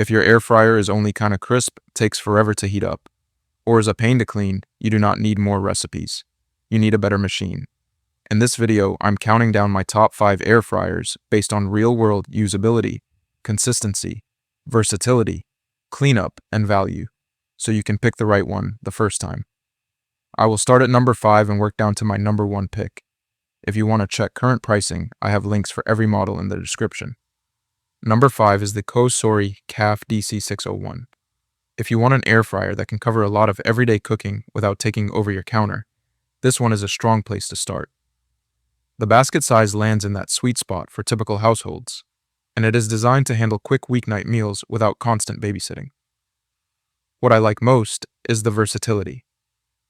If your air fryer is only kinda crisp, takes forever to heat up, or is a pain to clean, you do not need more recipes. You need a better machine. In this video, I'm counting down my top 5 air fryers based on real-world usability, consistency, versatility, cleanup, and value, so you can pick the right one the first time. I will start at number 5 and work down to my number 1 pick. If you want to check current pricing, I have links for every model in the description. Number 5 is the Cosori CAF DC601. If you want an air fryer that can cover a lot of everyday cooking without taking over your counter, this one is a strong place to start. The basket size lands in that sweet spot for typical households, and it is designed to handle quick weeknight meals without constant babysitting. What I like most is the versatility.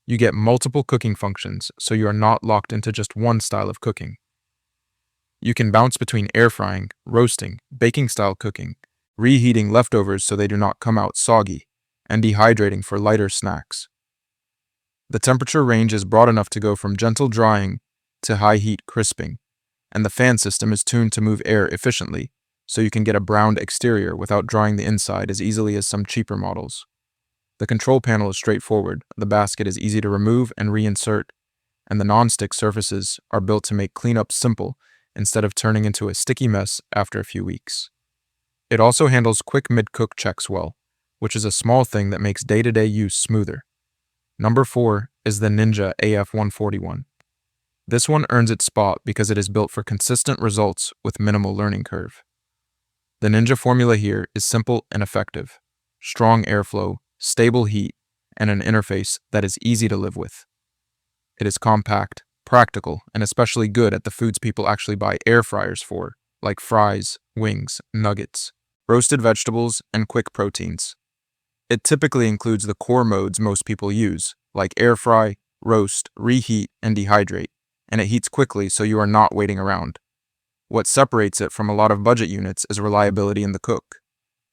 You get multiple cooking functions, so you are not locked into just one style of cooking. You can bounce between air frying, roasting, baking style cooking, reheating leftovers so they do not come out soggy, and dehydrating for lighter snacks. The temperature range is broad enough to go from gentle drying to high heat crisping, and the fan system is tuned to move air efficiently, so you can get a browned exterior without drying the inside as easily as some cheaper models. The control panel is straightforward, the basket is easy to remove and reinsert, and the non-stick surfaces are built to make cleanup simple instead of turning into a sticky mess after a few weeks. It also handles quick mid-cook checks well, which is a small thing that makes day-to-day use smoother. Number 4 is the Ninja AF141. This one earns its spot because it is built for consistent results with minimal learning curve. The Ninja formula here is simple and effective: strong airflow, stable heat, and an interface that is easy to live with. It is compact, practical, and especially good at the foods people actually buy air fryers for, like fries, wings, nuggets, roasted vegetables, and quick proteins. It typically includes the core modes most people use, like air fry, roast, reheat, and dehydrate, and it heats quickly so you are not waiting around. What separates it from a lot of budget units is reliability in the cook.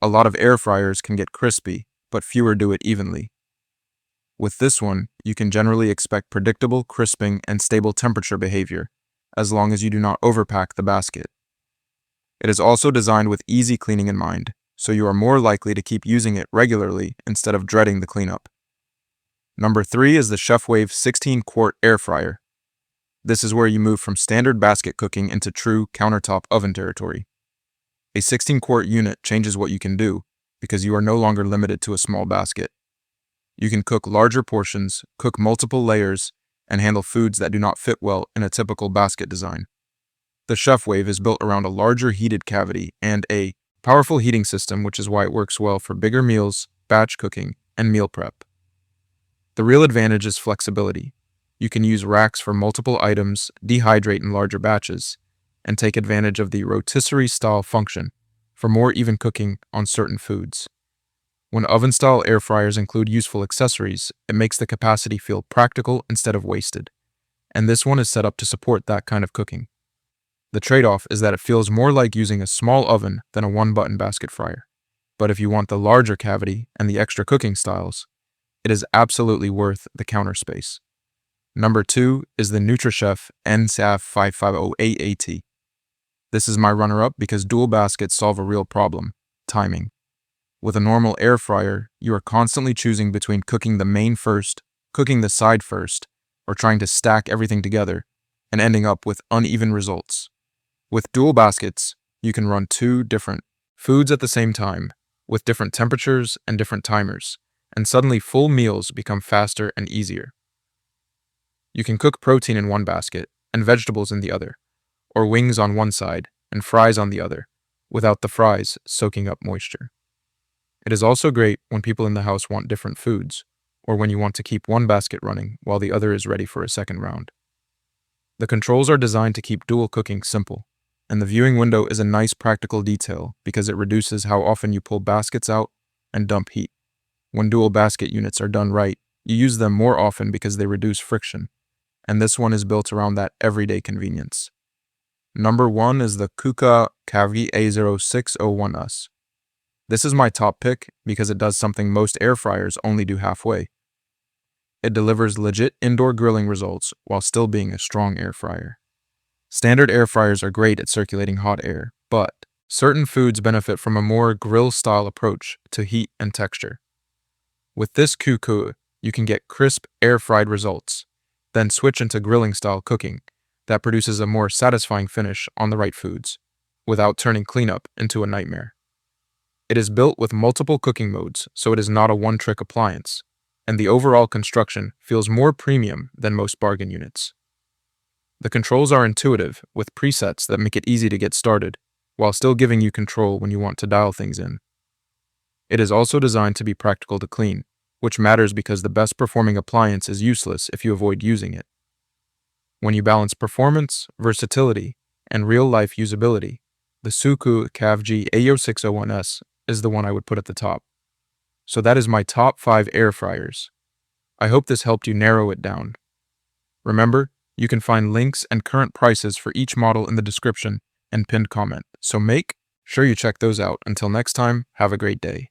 A lot of air fryers can get crispy, but fewer do it evenly. With this one, you can generally expect predictable crisping and stable temperature behavior, as long as you do not overpack the basket. It is also designed with easy cleaning in mind, so you are more likely to keep using it regularly instead of dreading the cleanup. Number 3 is the ChefWave 16-quart air fryer. This is where you move from standard basket cooking into true countertop oven territory. A 16-quart unit changes what you can do, because you are no longer limited to a small basket. You can cook larger portions, cook multiple layers, and handle foods that do not fit well in a typical basket design. The ChefWave is built around a larger heated cavity and a powerful heating system, which is why it works well for bigger meals, batch cooking, and meal prep. The real advantage is flexibility. You can use racks for multiple items, dehydrate in larger batches, and take advantage of the rotisserie-style function for more even cooking on certain foods. When oven-style air fryers include useful accessories, it makes the capacity feel practical instead of wasted, and this one is set up to support that kind of cooking. The trade-off is that it feels more like using a small oven than a one-button basket fryer, but if you want the larger cavity and the extra cooking styles, it is absolutely worth the counter space. Number 2 is the NutriChef NSAF 5508AT. This is my runner-up because dual baskets solve a real problem: timing. With a normal air fryer, you are constantly choosing between cooking the main first, cooking the side first, or trying to stack everything together, and ending up with uneven results. With dual baskets, you can run 2 different foods at the same time, with different temperatures and different timers, and suddenly full meals become faster and easier. You can cook protein in one basket and vegetables in the other, or wings on one side and fries on the other, without the fries soaking up moisture. It is also great when people in the house want different foods, or when you want to keep one basket running while the other is ready for a second round. The controls are designed to keep dual cooking simple, and the viewing window is a nice practical detail because it reduces how often you pull baskets out and dump heat. When dual basket units are done right, you use them more often because they reduce friction, and this one is built around that everyday convenience. Number 1 is the KUKA Kavli A0601S. This is my top pick because it does something most air fryers only do halfway. It delivers legit indoor grilling results while still being a strong air fryer. Standard air fryers are great at circulating hot air, but Certain foods benefit from a more grill-style approach to heat and texture. With this Cuckoo, you can get crisp, air-fried results, then switch into grilling-style cooking that produces a more satisfying finish on the right foods, without turning cleanup into a nightmare. It is built with multiple cooking modes, so it is not a one-trick appliance, and the overall construction feels more premium than most bargain units. The controls are intuitive, with presets that make it easy to get started, while still giving you control when you want to dial things in. It is also designed to be practical to clean, which matters because the best performing appliance is useless if you avoid using it. When you balance performance, versatility, and real-life usability, the Suku CAVG AO601S is the one I would put at the top. So that is my top 5 air fryers. I hope this helped you narrow it down. Remember, you can find links and current prices for each model in the description and pinned comment, so make sure you check those out. Until next time, have a great day.